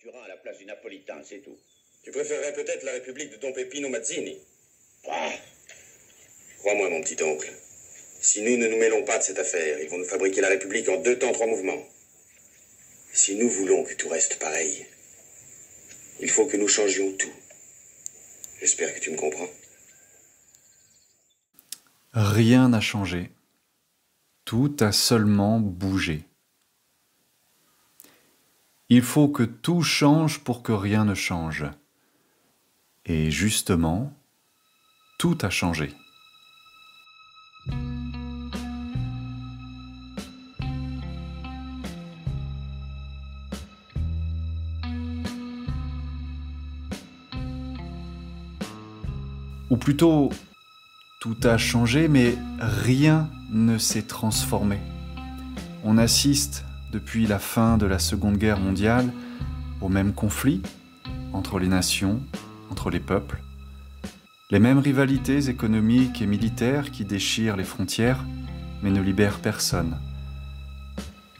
Turin à la place du Napolitain, c'est tout. Tu préférerais peut-être la République de Don Peppino Mazzini. Ah. Crois-moi, mon petit oncle. Si nous ne nous mêlons pas de cette affaire, ils vont nous fabriquer la République en 2 temps, 3 mouvements. Si nous voulons que tout reste pareil, il faut que nous changions tout. J'espère que tu me comprends. Rien n'a changé. Tout a seulement bougé. Il faut que tout change pour que rien ne change. Et justement, tout a changé. Ou plutôt, tout a changé, mais rien ne s'est transformé. On assiste, depuis la fin de la Seconde Guerre mondiale, au même conflit entre les nations, entre les peuples, les mêmes rivalités économiques et militaires qui déchirent les frontières, mais ne libèrent personne.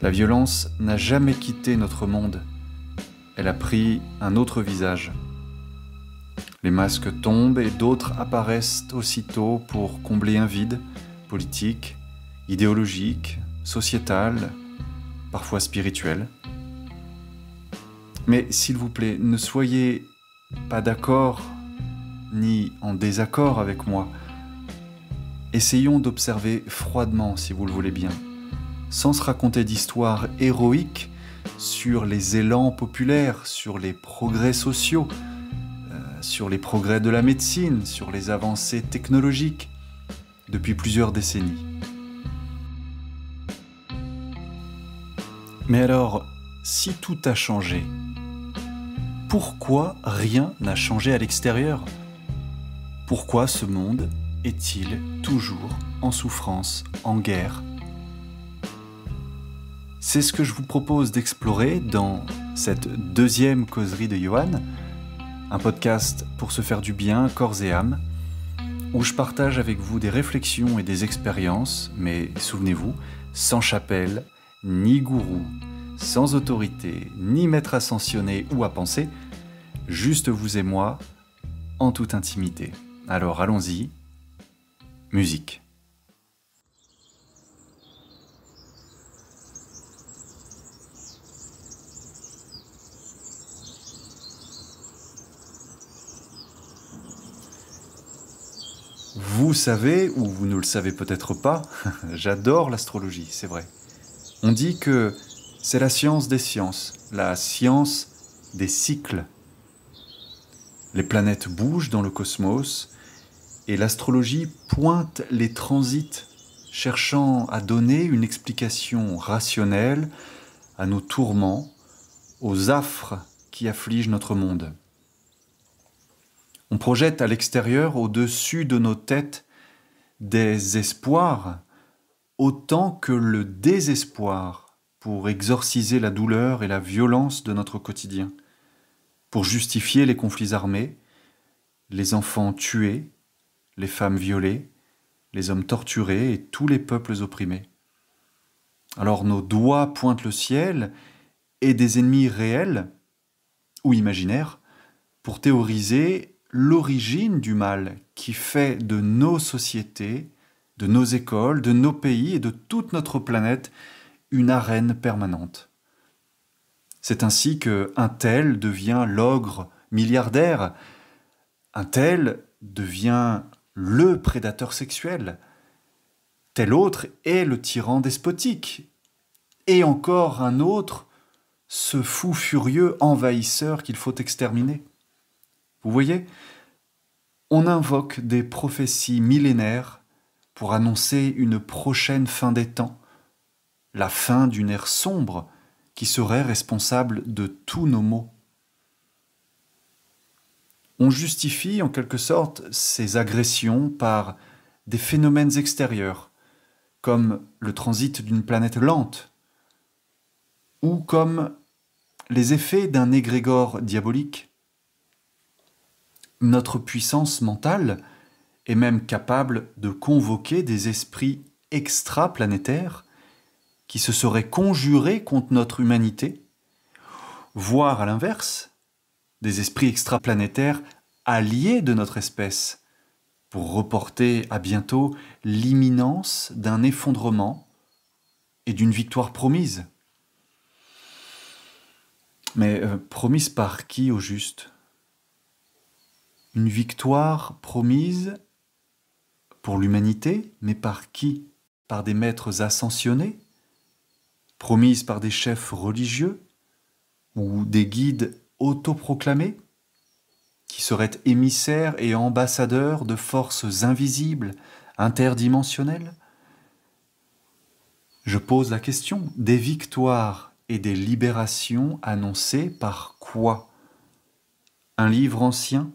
La violence n'a jamais quitté notre monde. Elle a pris un autre visage. Les masques tombent et d'autres apparaissent aussitôt pour combler un vide politique, idéologique, sociétal, parfois spirituel. Mais s'il vous plaît, ne soyez pas d'accord ni en désaccord avec moi. Essayons d'observer froidement, si vous le voulez bien, sans se raconter d'histoires héroïques sur les élans populaires, sur les progrès sociaux, sur les progrès de la médecine, sur les avancées technologiques depuis plusieurs décennies. Mais alors, si tout a changé, pourquoi rien n'a changé à l'extérieur ? Pourquoi ce monde est-il toujours en souffrance, en guerre ? C'est ce que je vous propose d'explorer dans cette deuxième causerie de Johan, un podcast pour se faire du bien, corps et âme, où je partage avec vous des réflexions et des expériences, mais souvenez-vous, sans chapelle, ni gourou, sans autorité, ni maître ascensionné ou à penser, juste vous et moi, en toute intimité. Alors allons-y, musique. Vous savez, ou vous ne le savez peut-être pas, j'adore l'astrologie, c'est vrai. On dit que c'est la science des sciences, la science des cycles. Les planètes bougent dans le cosmos et l'astrologie pointe les transits, cherchant à donner une explication rationnelle à nos tourments, aux affres qui affligent notre monde. On projette à l'extérieur, au-dessus de nos têtes, des espoirs, autant que le désespoir pour exorciser la douleur et la violence de notre quotidien, pour justifier les conflits armés, les enfants tués, les femmes violées, les hommes torturés et tous les peuples opprimés. Alors nos doigts pointent le ciel et des ennemis réels ou imaginaires pour théoriser l'origine du mal qui fait de nos sociétés, de nos écoles, de nos pays et de toute notre planète une arène permanente. C'est ainsi qu'un tel devient l'ogre milliardaire, un tel devient le prédateur sexuel, tel autre est le tyran despotique, et encore un autre, ce fou furieux envahisseur qu'il faut exterminer. Vous voyez, on invoque des prophéties millénaires pour annoncer une prochaine fin des temps, la fin d'une ère sombre qui serait responsable de tous nos maux. On justifie en quelque sorte ces agressions par des phénomènes extérieurs, comme le transit d'une planète lente, ou comme les effets d'un égrégore diabolique. Notre puissance mentale est même capable de convoquer des esprits extraplanétaires qui se seraient conjurés contre notre humanité, voire à l'inverse, des esprits extraplanétaires alliés de notre espèce, pour reporter à bientôt l'imminence d'un effondrement et d'une victoire promise. Mais promise par qui au juste? Une victoire promise pour l'humanité, mais par qui? Par des maîtres ascensionnés? Promise par des chefs religieux? Ou des guides autoproclamés? Qui seraient émissaires et ambassadeurs de forces invisibles, interdimensionnelles? Je pose la question, des victoires et des libérations annoncées par quoi? Un livre ancien?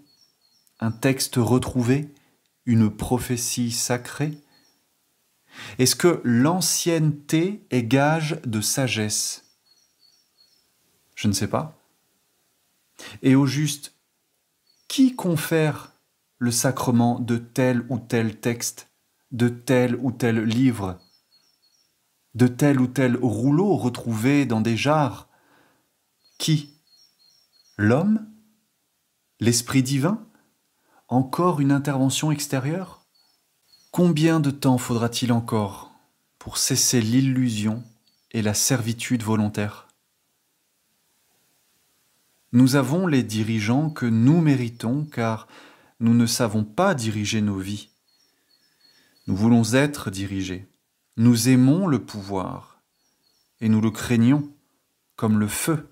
Un texte retrouvé? Une prophétie sacrée? Est-ce que l'ancienneté est gage de sagesse? Je ne sais pas. Et au juste, qui confère le sacrement de tel ou tel texte, de tel ou tel livre, de tel ou tel rouleau retrouvé dans des jarres? Qui? L'homme? L'esprit divin? Encore une intervention extérieure? Combien de temps faudra-t-il encore pour cesser l'illusion et la servitude volontaire? Nous avons les dirigeants que nous méritons car nous ne savons pas diriger nos vies. Nous voulons être dirigés. Nous aimons le pouvoir et nous le craignons comme le feu,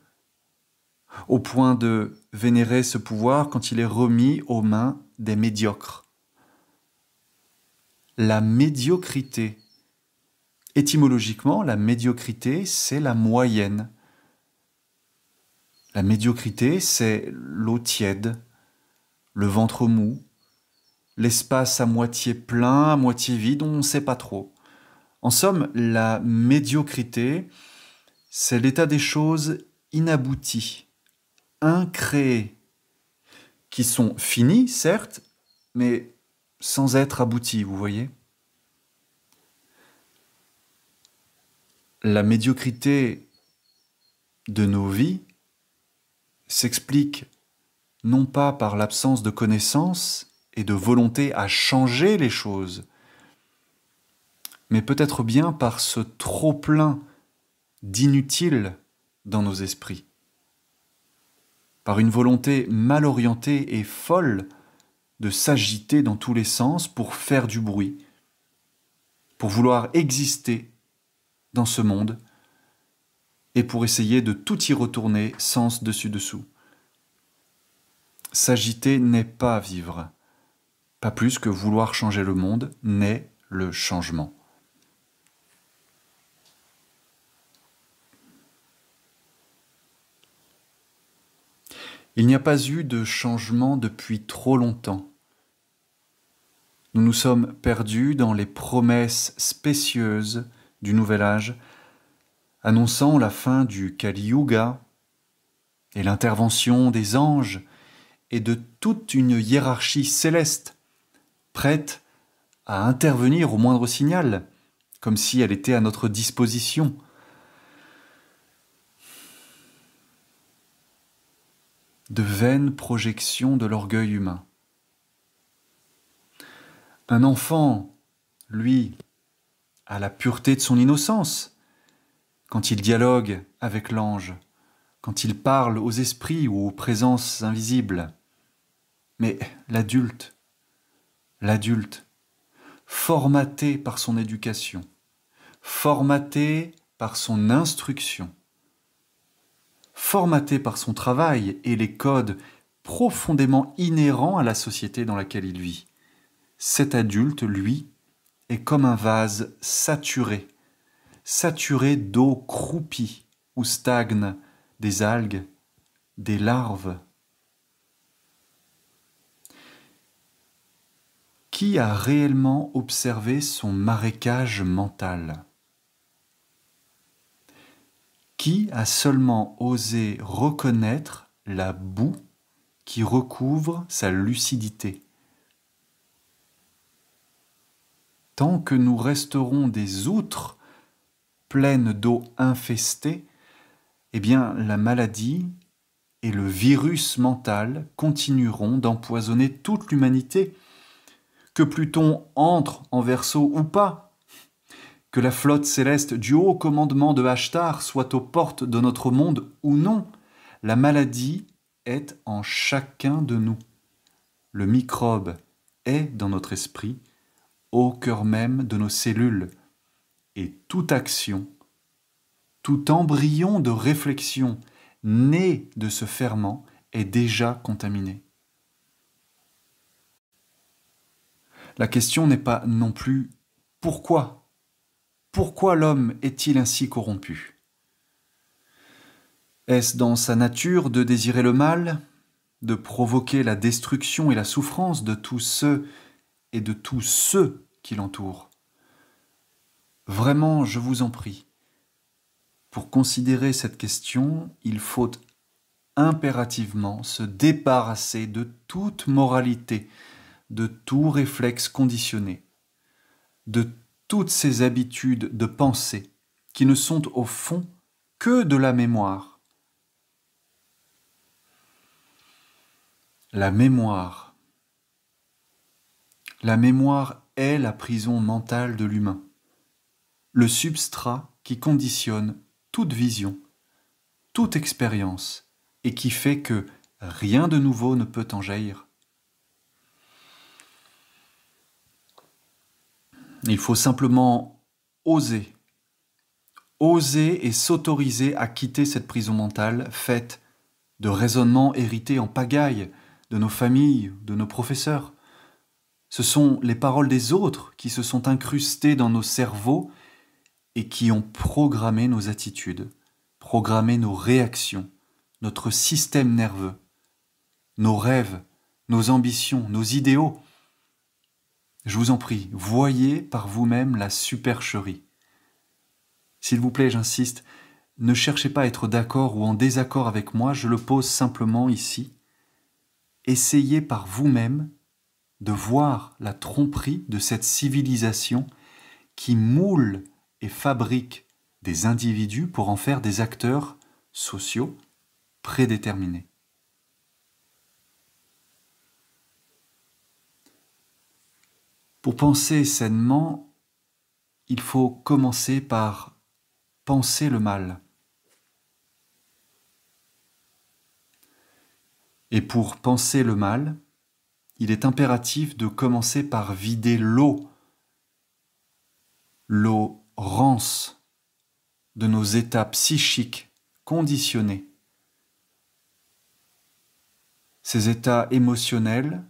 au point de vénérer ce pouvoir quand il est remis aux mains des médiocres. La médiocrité. Étymologiquement, la médiocrité, c'est la moyenne. La médiocrité, c'est l'eau tiède, le ventre mou, l'espace à moitié plein, à moitié vide, on ne sait pas trop. En somme, la médiocrité, c'est l'état des choses inabouties, incréées, qui sont finies, certes, mais sans être abouties, vous voyez ? La médiocrité de nos vies s'explique non pas par l'absence de connaissance et de volonté à changer les choses, mais peut-être bien par ce trop-plein d'inutile dans nos esprits, par une volonté mal orientée et folle de s'agiter dans tous les sens pour faire du bruit, pour vouloir exister dans ce monde et pour essayer de tout y retourner sens dessus-dessous. S'agiter n'est pas vivre, pas plus que vouloir changer le monde n'est le changement. Il n'y a pas eu de changement depuis trop longtemps. Nous nous sommes perdus dans les promesses spécieuses du Nouvel Âge, annonçant la fin du Kali Yuga et l'intervention des anges et de toute une hiérarchie céleste, prête à intervenir au moindre signal, comme si elle était à notre disposition. De vaines projections de l'orgueil humain. Un enfant, lui, a la pureté de son innocence, quand il dialogue avec l'ange, quand il parle aux esprits ou aux présences invisibles. Mais l'adulte, formaté par son éducation, formaté par son instruction, formaté par son travail et les codes profondément inhérents à la société dans laquelle il vit, cet adulte, lui, est comme un vase saturé d'eau croupie où stagnent des algues, des larves. Qui a réellement observé son marécage mental ? Qui a seulement osé reconnaître la boue qui recouvre sa lucidité ? Tant que nous resterons des outres pleines d'eau infestée eh bien la maladie et le virus mental continueront d'empoisonner toute l'humanité. Que Pluton entre en Verseau ou pas, que la flotte céleste du haut commandement de Ashtar soit aux portes de notre monde ou non, la maladie est en chacun de nous. Le microbe est dans notre esprit, au cœur même de nos cellules, et toute action, tout embryon de réflexion né de ce ferment est déjà contaminé. La question n'est pas non plus pourquoi. Pourquoi l'homme est-il ainsi corrompu? Est-ce dans sa nature de désirer le mal, de provoquer la destruction et la souffrance de tous ceux et de tous ceux qui l'entourent? Vraiment, je vous en prie, pour considérer cette question, il faut impérativement se débarrasser de toute moralité, de tout réflexe conditionné, de toutes ces habitudes de pensée qui ne sont au fond que de la mémoire. La mémoire est la prison mentale de l'humain, le substrat qui conditionne toute vision, toute expérience, et qui fait que rien de nouveau ne peut en jaillir. Il faut simplement oser et s'autoriser à quitter cette prison mentale faite de raisonnements hérités en pagaille de nos familles, de nos professeurs. Ce sont les paroles des autres qui se sont incrustées dans nos cerveaux et qui ont programmé nos attitudes, programmé nos réactions, notre système nerveux, nos rêves, nos ambitions, nos idéaux. Je vous en prie, voyez par vous-même la supercherie. S'il vous plaît, j'insiste, ne cherchez pas à être d'accord ou en désaccord avec moi, je le pose simplement ici. Essayez par vous-même de voir la tromperie de cette civilisation qui moule et fabrique des individus pour en faire des acteurs sociaux prédéterminés. Pour penser sainement, il faut commencer par penser le mal. Et pour penser le mal, il est impératif de commencer par vider l'eau rance de nos états psychiques conditionnés. Ces états émotionnels,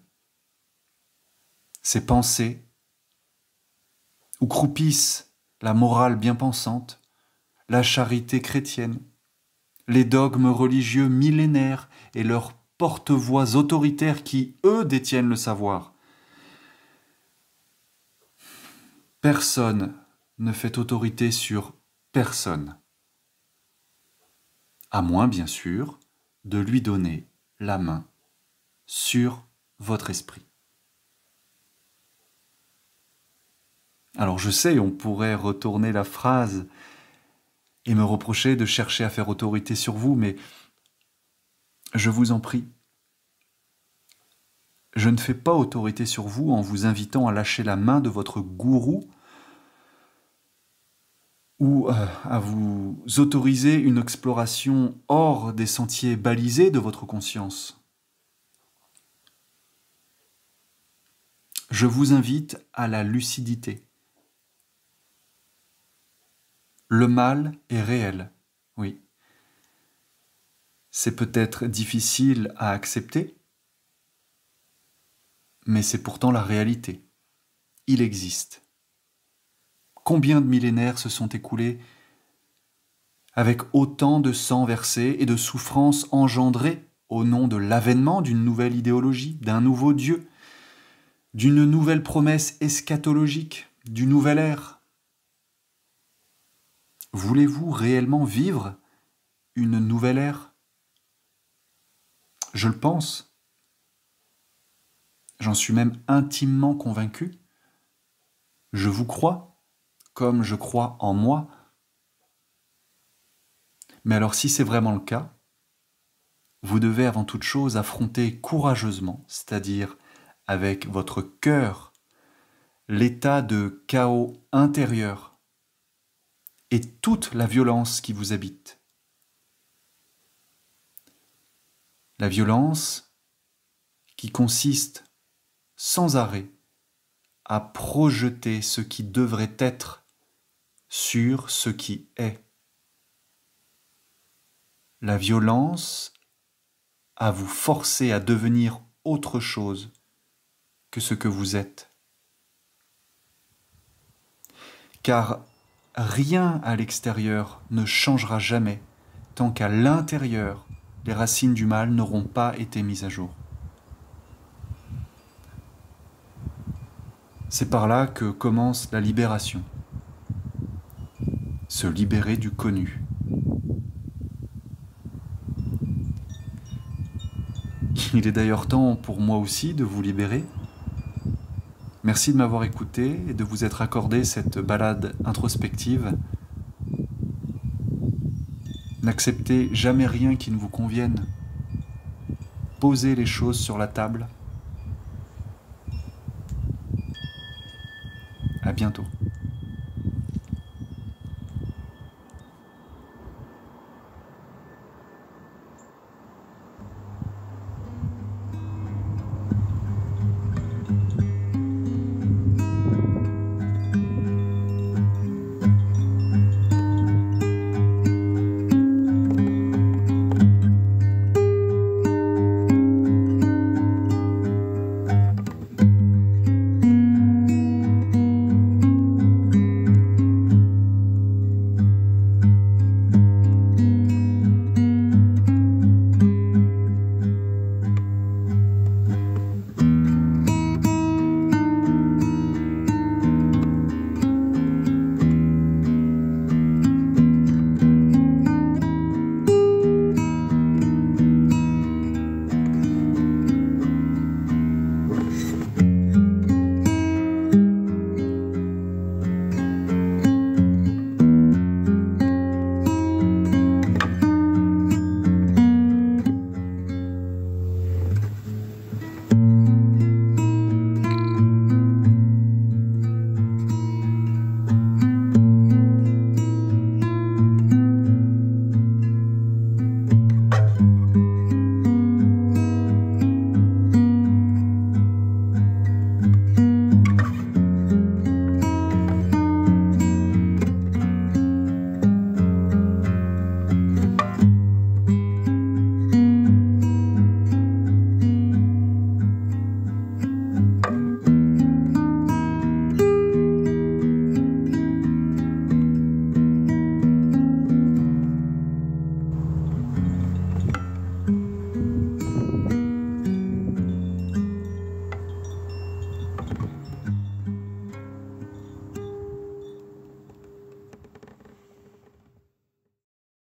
ces pensées, où croupissent la morale bien pensante, la charité chrétienne, les dogmes religieux millénaires et leurs porte-voix autoritaires qui, eux, détiennent le savoir. Personne ne fait autorité sur personne, à moins, bien sûr, de lui donner la main sur votre esprit. Alors je sais, on pourrait retourner la phrase et me reprocher de chercher à faire autorité sur vous, mais je vous en prie, je ne fais pas autorité sur vous en vous invitant à lâcher la main de votre gourou ou à vous autoriser une exploration hors des sentiers balisés de votre conscience. Je vous invite à la lucidité. Le mal est réel, oui. C'est peut-être difficile à accepter, mais c'est pourtant la réalité. Il existe. Combien de millénaires se sont écoulés avec autant de sang versé et de souffrances engendrées au nom de l'avènement d'une nouvelle idéologie, d'un nouveau Dieu, d'une nouvelle promesse eschatologique, du nouvel ère. Voulez-vous réellement vivre une nouvelle ère? Je le pense. J'en suis même intimement convaincu. Je vous crois, comme je crois en moi. Mais alors si c'est vraiment le cas, vous devez avant toute chose affronter courageusement, c'est-à-dire avec votre cœur, l'état de chaos intérieur et toute la violence qui vous habite. La violence qui consiste sans arrêt à projeter ce qui devrait être sur ce qui est. La violence à vous forcer à devenir autre chose que ce que vous êtes. Car rien à l'extérieur ne changera jamais tant qu'à l'intérieur, les racines du mal n'auront pas été mises à jour. C'est par là que commence la libération. Se libérer du connu. Il est d'ailleurs temps pour moi aussi de vous libérer. Merci de m'avoir écouté et de vous être accordé cette balade introspective. N'acceptez jamais rien qui ne vous convienne. Posez les choses sur la table. À bientôt.